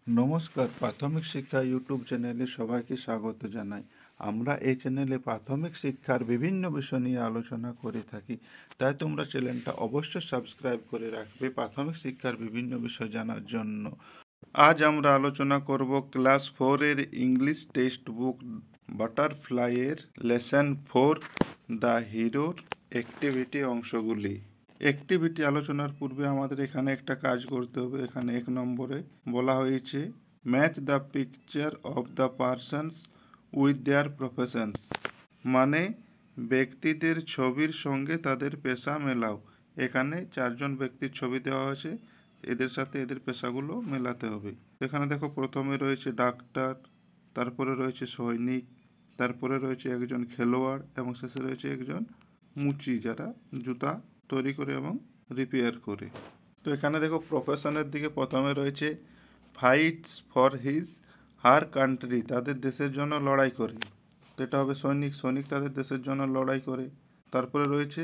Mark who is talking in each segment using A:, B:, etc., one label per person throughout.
A: নমস্কার, প্রাথমিক শিক্ষা ইউটিউব চ্যানেলে সবাইকে স্বাগত জানাই। আমরা এই চ্যানেলে প্রাথমিক শিক্ষার বিভিন্ন বিষয় নিয়ে আলোচনা করে থাকি, তাই তোমরা চ্যানেলটা অবশ্যই সাবস্ক্রাইব করে রাখবে প্রাথমিক শিক্ষার বিভিন্ন বিষয় জানার জন্য। আজ আমরা আলোচনা করব ক্লাস 4-এর ইংলিশ টেক্সট বুক বাটারফ্লাইয়ের লেসন 4 দ্য হিরোর অ্যাক্টিভিটি অংশগুলি। অ্যাক্টিভিটি আলোচনার পূর্বে আমাদের এখানে একটা কাজ করতে হবে। এখানে 1 নম্বরে বলা হয়েছে match the picture of the persons with their professions, মানে ব্যক্তিদের ছবির সঙ্গে তাদের পেশা মেলাও। এখানে 4জন ব্যক্তির ছবি দেওয়া হয়েছে, এদের সাথে এদের পেশাগুলো মেলাতে হবে। এখানে দেখো, প্রথমে রয়েছে ডাক্তার, তারপরে রয়েছে সৈনিক, তারপরে রয়েছে একজন খেলোয়াড় এবং শেষে রয়েছে একজন মুচি, যারা জুতা তৈরি করে এবং রিপেয়ার করে। তো এখানে দেখো, প্রফেশনের দিকে প্রথমে রয়েছে fights for his her country, তাদের দেশের জন্য লড়াই করে। তো এটা হবে সৈনিক, সৈনিক তাদের দেশের জন্য লড়াই করে। তারপরে রয়েছে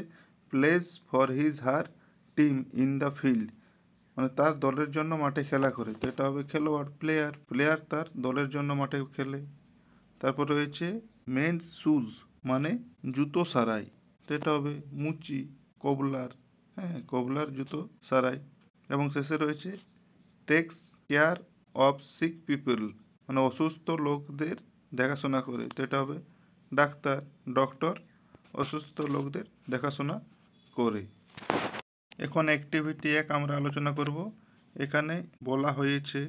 A: place for his her team in the field, মানে তার দলের জন্য মাঠে খেলা করে। তো এটা হবে খেলোয়াড়, প্লেয়ার, প্লেয়ার তার দলের জন্য মাঠে খেলে। তারপর রয়েছে মেন্স শুজ, মানে জুতো সারাই। তো এটা হবে মুচি, কবলার, হ্যাঁ কবলার জুতো সারাই। এবং শেষে রয়েছে takes care of sick people, মানে অসুস্থ লোকদের দেখাশোনা করে। তো এটা হবে ডাক্তার, ডক্টর অসুস্থ লোকদের দেখাশোনা করে। এখন অ্যাক্টিভিটি 1 আমরা আলোচনা করব। এখানে বলা হয়েছে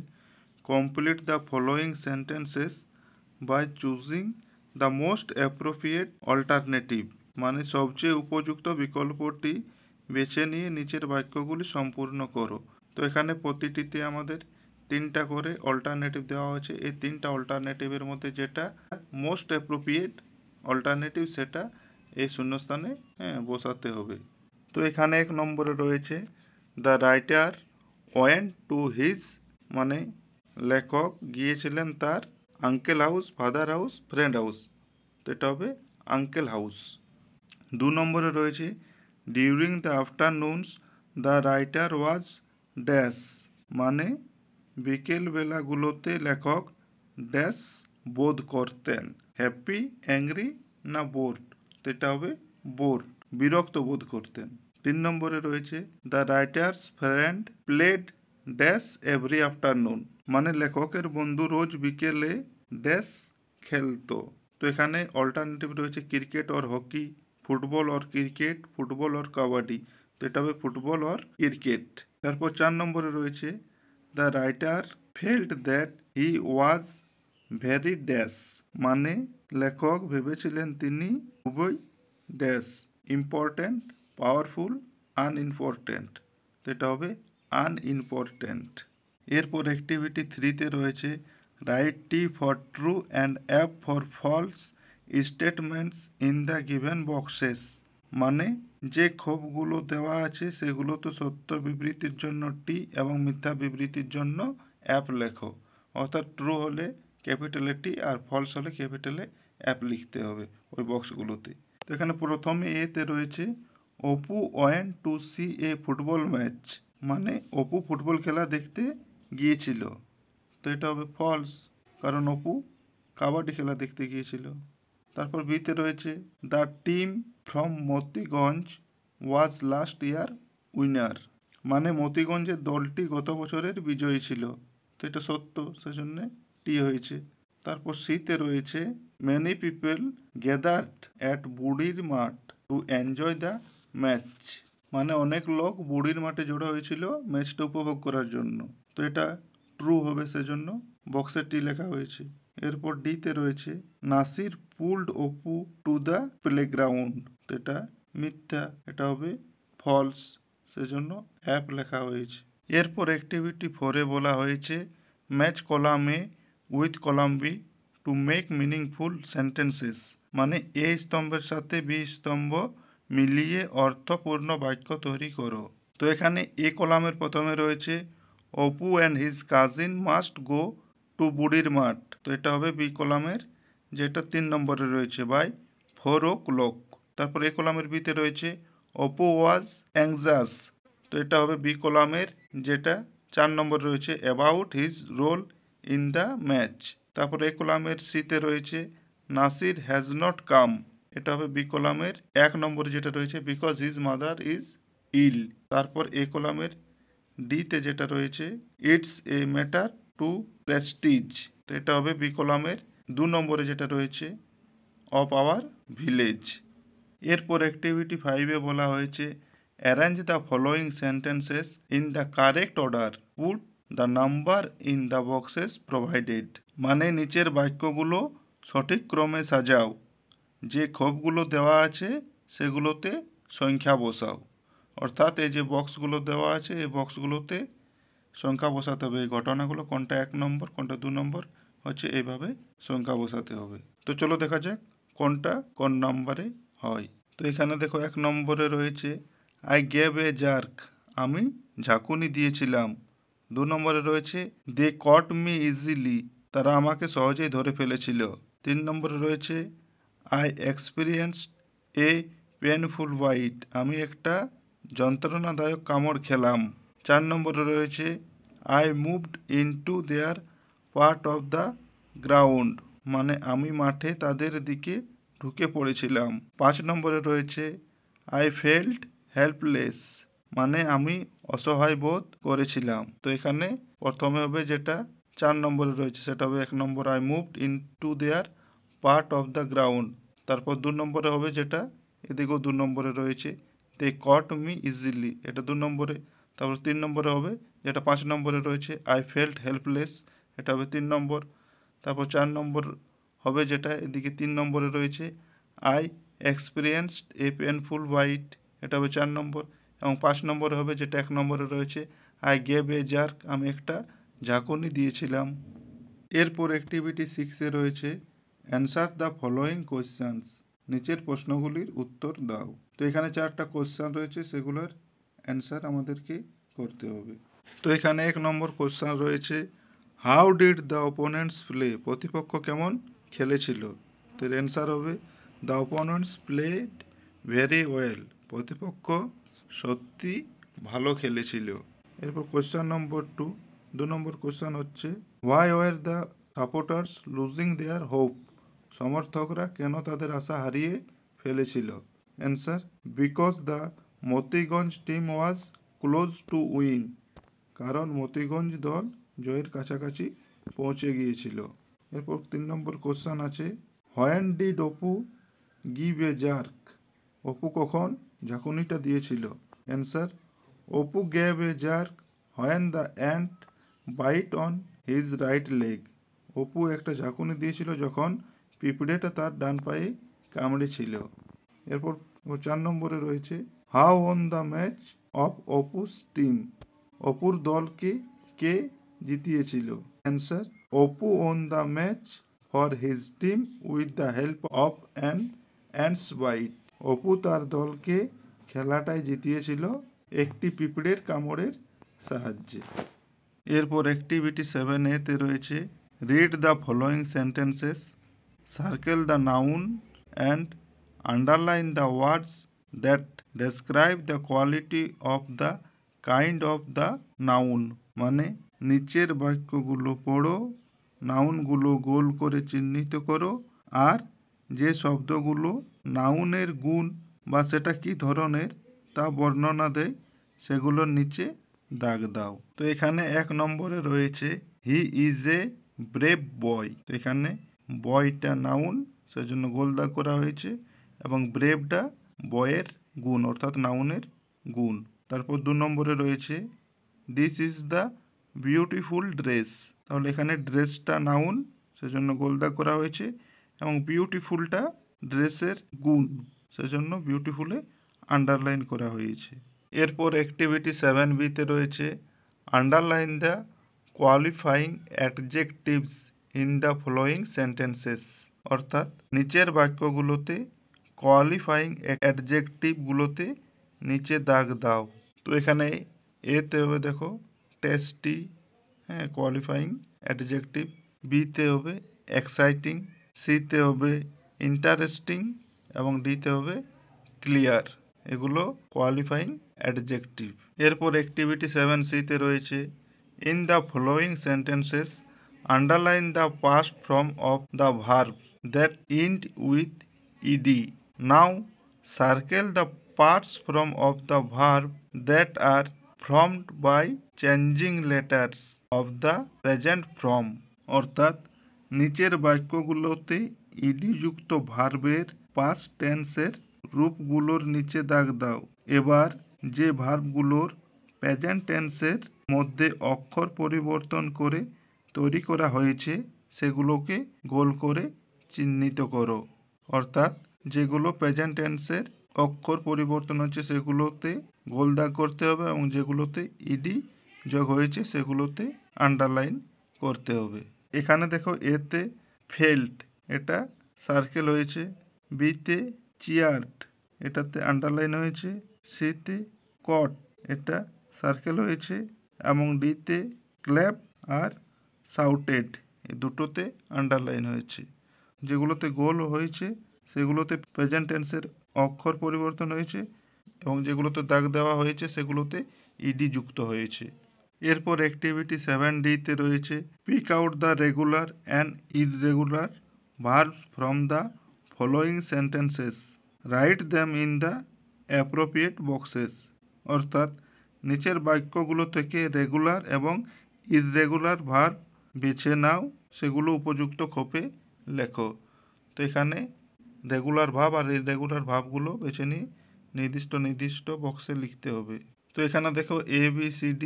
A: complete the following sentences by choosing the most appropriate alternative, মানে সবচেয়ে উপযুক্ত বিকল্পটি বেছে নিয়ে নিচের বাক্যগুলি সম্পূর্ণ করো। তো এখানে প্রতিটিতে আমাদের 3টা করে অল্টারনেটিভ দেওয়া হয়েছে। এই 3টা অল্টারনেটিভের মধ্যে যেটা মোস্ট অ্যাপ্রোপ্রিয়েট অল্টারনেটিভ সেটা এই শূন্যস্থানে বসাতে হবে। তো এখানে 1 নম্বরে রয়েছে the writer went to his, মানে লেখক গিয়েছিলেন তার uncle house, father house, friend house. তো এটা হবে আঙ্কেল হাউস। 2 নম্বরে রয়েছে during the afternoons the writer was dash, মানে বিকেলবেলাগুলোতে লেখক ড্যাশ বোধ করতেন, হ্যাপি, অ্যাংরি না বোর্ড। তো এটা হবে বোর্ড, বিরক্ত বোধ করতেন। 3 নম্বরে রয়েছে the writer's friend played dash every afternoon, মানে লেখকের বন্ধু রোজ বিকেলে ড্যাশ খেলতো। তো এখানে অল্টারনেটিভ রয়েছে cricket or hockey, football or cricket, football or kabaddi. তো এটা হবে ফুটবল অর ক্রিকেট। তারপর 4 নম্বরে রয়েছে the writer felt that he was very dash, মানে লেখক ভেবেছিলেন তিনি খুবই ড্যাশ ইম্পর্ট্যান্ট, পাওয়ারফুল, আনইম্পর্ট্যান্ট। তো এটা হবে আনইম্পর্ট্যান্ট। এরপর অ্যাক্টিভিটি 3-তে রয়েছে write T for true and F for false statements in the given boxes, মানে যে ক্ষোভগুলো দেওয়া আছে সেগুলো তো সত্য বিবৃতির জন্য টি এবং মিথ্যা বিবৃতির জন্য অ্যাপ লেখো। অর্থাৎ ট্রু হলে ক্যাপিটালে টি আর ফলস হলে ক্যাপিটালে অ্যাপ লিখতে হবে ওই বক্সগুলোতে। তো এখানে প্রথমে এতে রয়েছে Apu went to see a football match, মানে অপু ফুটবল খেলা দেখতে গিয়েছিল। তো এটা হবে ফলস, কারণ অপু কাবাডি খেলা দেখতে গিয়েছিল। তারপর বিতে রয়েছে the team from Motiganj was last year winner, মানে মতিগঞ্জের দলটি গত বছরের বিজয়ী ছিল। তো এটা সত্য, সেজন্য টি হয়েছে। তারপর সিতে রয়েছে মেনি পিপল গ্যাদার্ড অ্যাট বুড়ির মাঠ টু এনজয় দ্য ম্যাচ, মানে অনেক লোক বুড়ির মাঠে জড়ো হয়েছিল ম্যাচটা উপভোগ করার জন্য। তো এটা ট্রু হবে, সেজন্য বক্সে টি লেখা হয়েছে। এরপর ডিতে রয়েছে Nasir pulled Apu to the playground. তো এটা মিথ্যা, এটা হবে ফলস, সেজন্য অ্যাপ লেখা হয়েছে। এরপর অ্যাক্টিভিটি 4-এ বলা হয়েছে match column A with column B to make meaningful sentences, মানে এ স্তম্ভের সাথে বি স্তম্ভ মিলিয়ে অর্থপূর্ণ বাক্য তৈরি করো। তো এখানে এ কলামের প্রথমে রয়েছে Apu and his cousin must go to বুড়ির মাঠ। তো এটা হবে বি কলামের, যেটা 3 নম্বরে রয়েছে বাই 4 o'clock। তারপর এ কলামের বিতে রয়েছে অপু ওয়াজ অ্যাংজাস। তো এটা হবে বি কলামের, যেটা 4 নম্বরে রয়েছে about his role in the match. তারপর এ কলামের সিতে রয়েছে নাসির হ্যাজ নট কাম, এটা হবে বি কলামের 1 নম্বরে যেটা রয়েছে because his mother is ill. তারপর এ কলামের ডিতে যেটা রয়েছে it's a matter to prestige, তো এটা হবে বি কলামের 2 নম্বরে যেটা রয়েছে অফ আওয়ার ভিলেজ। এরপর অ্যাক্টিভিটি 5-এ বলা হয়েছে arrange the following sentences in the correct order, put the number in the boxes provided. মানে নিচের বাক্যগুলো সঠিক ক্রমে সাজাও, যে ক্ষোভগুলো দেওয়া আছে সেগুলোতে সংখ্যা বসাও। অর্থাৎ এই যে বক্সগুলো দেওয়া আছে এই বক্সগুলোতে সংখ্যা বসাতে হবে, এই ঘটনাগুলো কোনটা 1 নম্বর কোনটা 2 নম্বর হচ্ছে এইভাবে সংখ্যা বসাতে হবে। তো চলো দেখা যাক কোনটা কোন নম্বরে হয়। তো এখানে দেখো 1 নম্বরে রয়েছে আই গেভ এ জার্ক, আমি ঝাঁকুনি দিয়েছিলাম। 2 নম্বরে রয়েছে দে কট মি ইজিলি, তারা আমাকে সহজেই ধরে ফেলেছিল। 3 নম্বরে রয়েছে I experienced a painful bite, আমি একটা যন্ত্রণাদায়ক কামড় খেলাম। 4 নম্বরে রয়েছে I moved into their part of the ground, মানে আমি মাঠে তাদের দিকে ঢুকে পড়েছিলাম। 5 নম্বরে রয়েছে আই ফেল্ট হেল্পলেস, মানে আমি অসহায় বোধ করেছিলাম। তো এখানে প্রথমে হবে যেটা 4 নম্বরে রয়েছে সেটা হবে 1 নম্বর I moved into their part of the ground. তারপর 2 নম্বরে হবে যেটা এদিকেও 2 নম্বরে রয়েছে দে কট মি ইজিলি, এটা 2 নম্বরে। তারপর 3 নম্বরে হবে যেটা 5 নম্বরে রয়েছে আই ফেল্ট হেল্পলেস, এটা হবে 3 নম্বর। তারপর 4 নম্বর হবে যেটা এদিকে 3 নম্বরে রয়েছে I experienced a painful bite, এটা হবে 4 নম্বর। এবং 5 নম্বরে হবে যেটা 1 নম্বরে রয়েছে আই গেভ এ জার্ক, আমি একটা ঝাঁকুনি দিয়েছিলাম। এরপর অ্যাক্টিভিটি 6-এ রয়েছে অ্যান্সার দ্য ফলোয়িং কোয়েশ্চেন্স, নিচের প্রশ্নগুলির উত্তর দাও। তো এখানে 4টা কোয়েশ্চেন রয়েছে, সেগুলোর অ্যান্সার আমাদেরকে করতে হবে। তো এখানে 1 নম্বর কোয়েশ্চেন রয়েছে how did the opponents play, প্রতিপক্ষ কেমন খেলেছিল। তো এর অ্যান্সার হবে the opponents played very well, প্রতিপক্ষ সত্যি ভালো খেলেছিল। এরপর কোয়েশ্চেন নম্বর 2 নম্বর কোয়েশ্চেন হচ্ছে why were the supporters losing their hope, সমর্থকরা কেন তাদের আশা হারিয়ে ফেলেছিল। Answer because the Motiganj team was close to win, কারণ মতিগঞ্জ দল জয়ের কাছাকাছি পৌঁছে গিয়েছিল। এরপর 3 নম্বর কোশ্চেন আছে when did Apu give a jerk, Apu কখন ঝাঁকুনিটা দিয়েছিল। Answer Apu gave a jerk when the ant bite on his right leg, Apu একটা ঝাঁকুনি দিয়েছিল যখন পিঁপড়েটা তার ডান পায়ে কামড়েছিল। এরপর 4 নম্বরে রয়েছে how won the match of Apu's team, অপুর দলকে কে জিতিয়েছিল। Answer Apu won the match for his team with the help of an ants bite, Apu তার দলকে খেলাটায় জিতিয়েছিল একটি পিঁপড়ের কামড়ের সাহায্যে। এরপর অ্যাক্টিভিটি 7-এতে রয়েছে read the following sentences, circle the noun and underline the words that describe the quality of the kind of the noun, মানে নিচের বাক্যগুলো পড়ো, নাউনগুলো গোল করে চিহ্নিত করো, আর যে শব্দগুলো নাউনের গুণ বা সেটা কী ধরনের তা বর্ণনা দেয় সেগুলোর নিচে দাগ দাও। তো এখানে 1 নম্বরে রয়েছে হি ইজ এ ব্রেভ বয়, তো এখানে বয়টা নাউন সেজন্য গোল দাগ করা হয়েছে এবং ব্রেভটা বয়ের গুণ অর্থাৎ নাউনের গুণ। তারপর 2 নম্বরে রয়েছে this is the beautiful dress, তাহলে এখানে ড্রেসটা নাউন সেজন্য গোল দাগ করা হয়েছে এবং বিউটিফুলটা ড্রেসের গুণ সেজন্য বিউটিফুলে আন্ডারলাইন করা হয়েছে। এরপর অ্যাক্টিভিটি 7-বিতে রয়েছে underline the qualifying adjectives in the following sentences, অর্থাৎ নিচের বাক্যগুলোতে কোয়ালিফাইং অ্যাডজেক্টিভগুলোতে নিচে দাগ দাও। তো এখানে এতে হবে দেখো টেস্টি, হ্যাঁ কোয়ালিফাইং অ্যাডজেক্টিভ, বিতে হবে এক্সাইটিং, সিতে হবে ইন্টারেস্টিং এবং ডিতে হবে ক্লিয়ার, এগুলো কোয়ালিফাইং অ্যাডজেক্টিভ। এরপর অ্যাক্টিভিটি 7-সিতে রয়েছে in the following sentences underline the past form of the verb that end with ED. Now circle the parts form of the verb that are formed by changing letters of the present form. অর্থাৎ নিচের বাক্যগুলোতে ED যুক্ত ভার্বের past টেন্সের রূপগুলোর নিচে দাগ দাও। এবার যে ভার্বগুলোর প্রেজেন্ট টেন্সের মধ্যে অক্ষর পরিবর্তন করে তৈরি করা হয়েছে সেগুলোকে গোল করে চিহ্নিত করো। অর্থাৎ যেগুলো প্রেজেন্ট টেন্সের অক্ষর পরিবর্তন হচ্ছে সেগুলোতে গোল দাগ করতে হবে এবং যেগুলোতে ইডি যোগ হয়েছে সেগুলোতে আন্ডারলাইন করতে হবে। এখানে দেখো এতে ফেল্ট এটা সার্কেল হয়েছে, বিতে চিয়ার্ড এটাতে আন্ডারলাইন হয়েছে, সিতে কট এটা সার্কেল হয়েছে এবং ডিতে ক্ল্যাপ আর শাউটেড এই দুটোতে আন্ডারলাইন হয়েছে। যেগুলোতে গোল হয়েছে সেগুলোতে প্রেজেন্ট টেন্সের অক্ষর পরিবর্তন হয়েছে এবং যেগুলোতে দাগ দেওয়া হয়েছে সেগুলোতে ইডি যুক্ত হয়েছে। এরপর অ্যাক্টিভিটি 7D-তে রয়েছে pick out the regular and irregular verbs from the following sentences, write them in the appropriate boxes. অর্থাৎ নিচের বাক্যগুলো থেকে রেগুলার এবং ইররেগুলার ভার্ব বেছে নাও, সেগুলো উপযুক্ত খোপে লেখো। তো এখানে রেগুলার ভার্ব আর ইররেগুলার ভার্বগুলো বেছে নিয়ে নির্দিষ্ট বক্সে লিখতে হবে। তো এখানে দেখো ABCD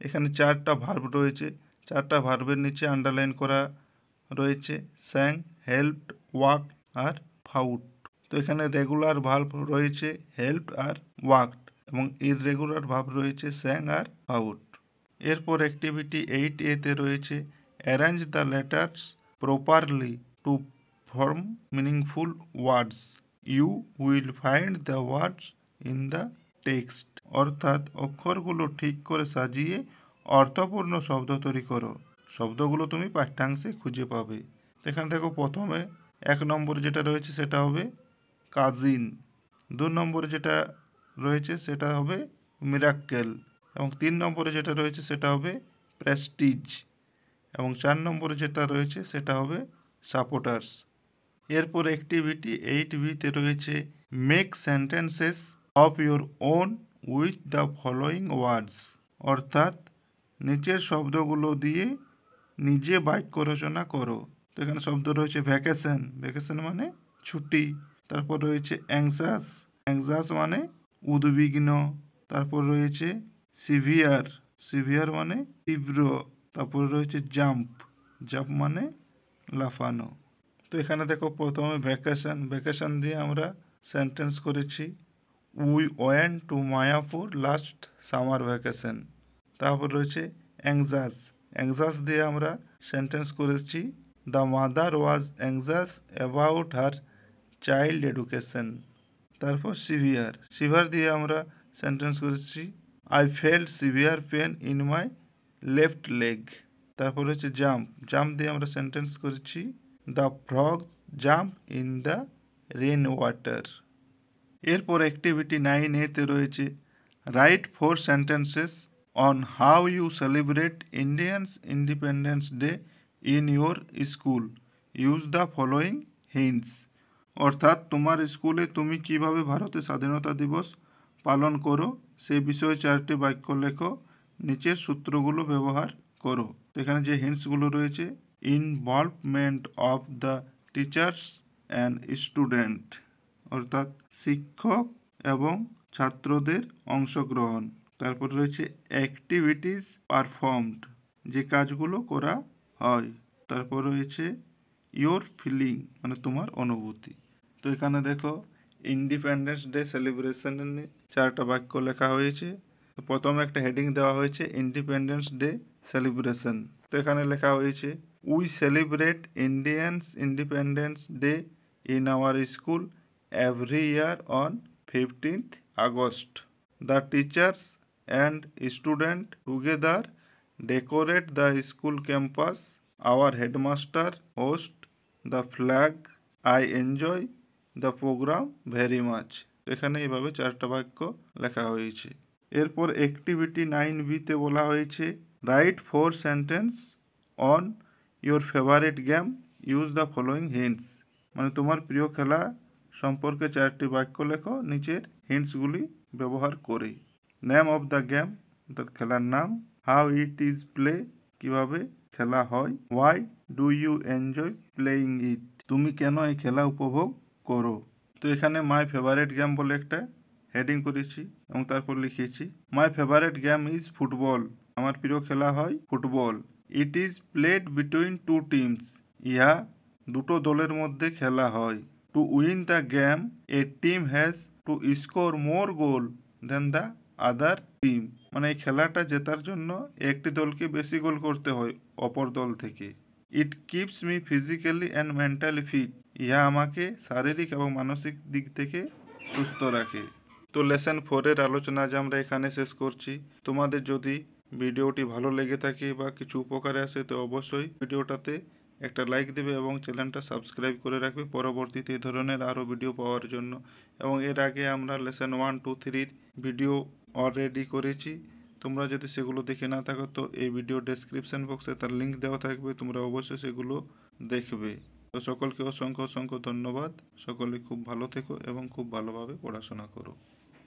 A: এখানে 4টা ভার্ব রয়েছে। 4টা ভার্বের নিচে আন্ডারলাইন করা রয়েছে স্যাং, হেল্পড, ওয়াক আর ফাউট। তো এখানে রেগুলার ভার্ব রয়েছে হেল্পড আর ওয়াকড এবং ইররেগুলার ভার্ব রয়েছে স্যাং আর ফাউট। এরপর অ্যাক্টিভিটি 8A-তে রয়েছে arrange the letters properly to form meaningful words, you will find the words in the text. অর্থাৎ অক্ষরগুলো ঠিক করে সাজিয়ে অর্থপূর্ণ শব্দ তৈরি করো, শব্দগুলো তুমি পাঠ্যাংশে খুঁজে পাবে। এখানে দেখো প্রথমে 1 নম্বরে যেটা রয়েছে সেটা হবে কাজিন, 2 নম্বরে যেটা রয়েছে সেটা হবে মিরাক্কেল এবং 3 নম্বরে যেটা রয়েছে সেটা হবে প্রেস্টিজ এবং 4 নম্বরে যেটা রয়েছে সেটা হবে সাপোর্টার্স। এরপর অ্যাক্টিভিটি 8B-তে রয়েছে make sentences of your own with the following words. অর্থাৎ নিচের শব্দগুলো দিয়ে নিজে বাক্য রচনা করো। তো এখানে শব্দ রয়েছে ভ্যাকেশন, ভ্যাকেশন মানে ছুটি। তারপর রয়েছে অ্যাংজাস, অ্যাংজাস মানে উদ্বিগ্ন। তারপর রয়েছে সিভিয়ার, সিভিয়ার মানে তীব্র। তারপর রয়েছে জাম্প, জাম্প মানে লাফানো। তো এখানে দেখো প্রথমে ভ্যাকেশন, ভ্যাকেশন দিয়ে আমরা সেন্টেন্স করেছি we went to Mayapur last summer vacation. তারপর রয়েছে অ্যাংজাস, অ্যাংজাস দিয়ে আমরা সেন্টেন্স করেছি the mother was anxious about her child education. তারপর সিভিয়ার, সিভিয়ার দিয়ে আমরা সেন্টেন্স করেছি I felt severe pain in my left leg. তারপর হচ্ছে জাম্প, জাম্প দিয়ে আমরা সেন্টেন্স করেছি the frog jump in the rain water. এরপর অ্যাক্টিভিটি 9A-তে রয়েছে write 4 sentences on how you celebrate Indians independence day in your school, use the following hints. অর্থাৎ তোমার স্কুলে তুমি কিভাবে ভারতের স্বাধীনতা দিবস পালন করো সেই বিষয়ে 4টি বাক্য লেখো, নিচের সূত্রগুলো ব্যবহার করো। এখানে যে হিন্টসগুলো রয়েছে involvement of the teachers and student, অর্থাৎ শিক্ষক এবং ছাত্রদের অংশগ্রহণ। তারপর রয়েছে অ্যাক্টিভিটিস পারফর্মড, যে কাজগুলো করা হয়। তারপর রয়েছে ইয়োর ফিলিং মানে তোমার অনুভূতি। তো এখানে দেখো ইন্ডিপেন্ডেন্স ডে সেলিব্রেশন নিয়ে 4টা বাক্য লেখা হয়েছে। তো প্রথমে একটা হেডিং দেওয়া হয়েছে ইন্ডিপেন্ডেন্স ডে সেলিব্রেশন। তো এখানে লেখা হয়েছে we celebrate Indians independence day in our school every year on 15th August. The teachers and students together decorate the school campus. Our headmaster hosts the flag. I enjoy the program very much. এখানে এইভাবে 4টা বাক্য লেখা হয়েছে। এরপর activity 9B-তে বলা হয়েছে right 4 sentence on your favourite game, use the following hints. মানে তোমার প্রিয় খেলা সম্পর্কে 4টি বাক্য লেখো নিচের হিন্টসগুলি ব্যবহার করে। নেম অফ দ্য গেম, অর্থাৎ খেলার নাম। হাউ ইট ইজ প্লে, কিভাবে খেলা হয়। Why do you enjoy playing it, তুমি কেন এই খেলা উপভোগ করো। তো এখানে মাই ফেভারিট গেম বলে একটা হেডিং করেছি এবং তারপর লিখেছি my favourite game is football, আমার প্রিয় খেলা হয় football. It is played between two teams, ইহা দুটো দলের মধ্যে খেলা হয়। To win the game a team has to score more goal than the other team, মানে এই খেলাটা জেতার জন্য একটি দলকে বেশি গোল করতে হয় অপর দল থেকে। It keeps me physically and mentally fit, ইহা আমাকে শারীরিক এবং মানসিক দিক থেকে সুস্থ রাখে। তো লেসন 4-এর আলোচনা আজ আমরা এখানে শেষ করছি। তোমাদের যদি ভিডিওটি ভালো লেগে থাকে বা কিছু উপকারে আসে তো অবশ্যই ভিডিওটাতে একটা লাইক দেবে এবং চ্যানেলটা সাবস্ক্রাইব করে রাখবে পরবর্তীতে এই ধরনের আরও ভিডিও পাওয়ার জন্য। এবং এর আগে আমরা লেসন 1, 2, 3 ভিডিও অলরেডি করেছি, তোমরা যদি সেগুলো দেখে না থাকো তো এই ভিডিও ডেসক্রিপশন বক্সে তার লিঙ্ক দেওয়া থাকবে, তোমরা অবশ্যই সেগুলো দেখবে। তো সকলকে অসংখ্য অসংখ্য ধন্যবাদ। সকলে খুব ভালো থেকো এবং খুব ভালোভাবে পড়াশোনা করো।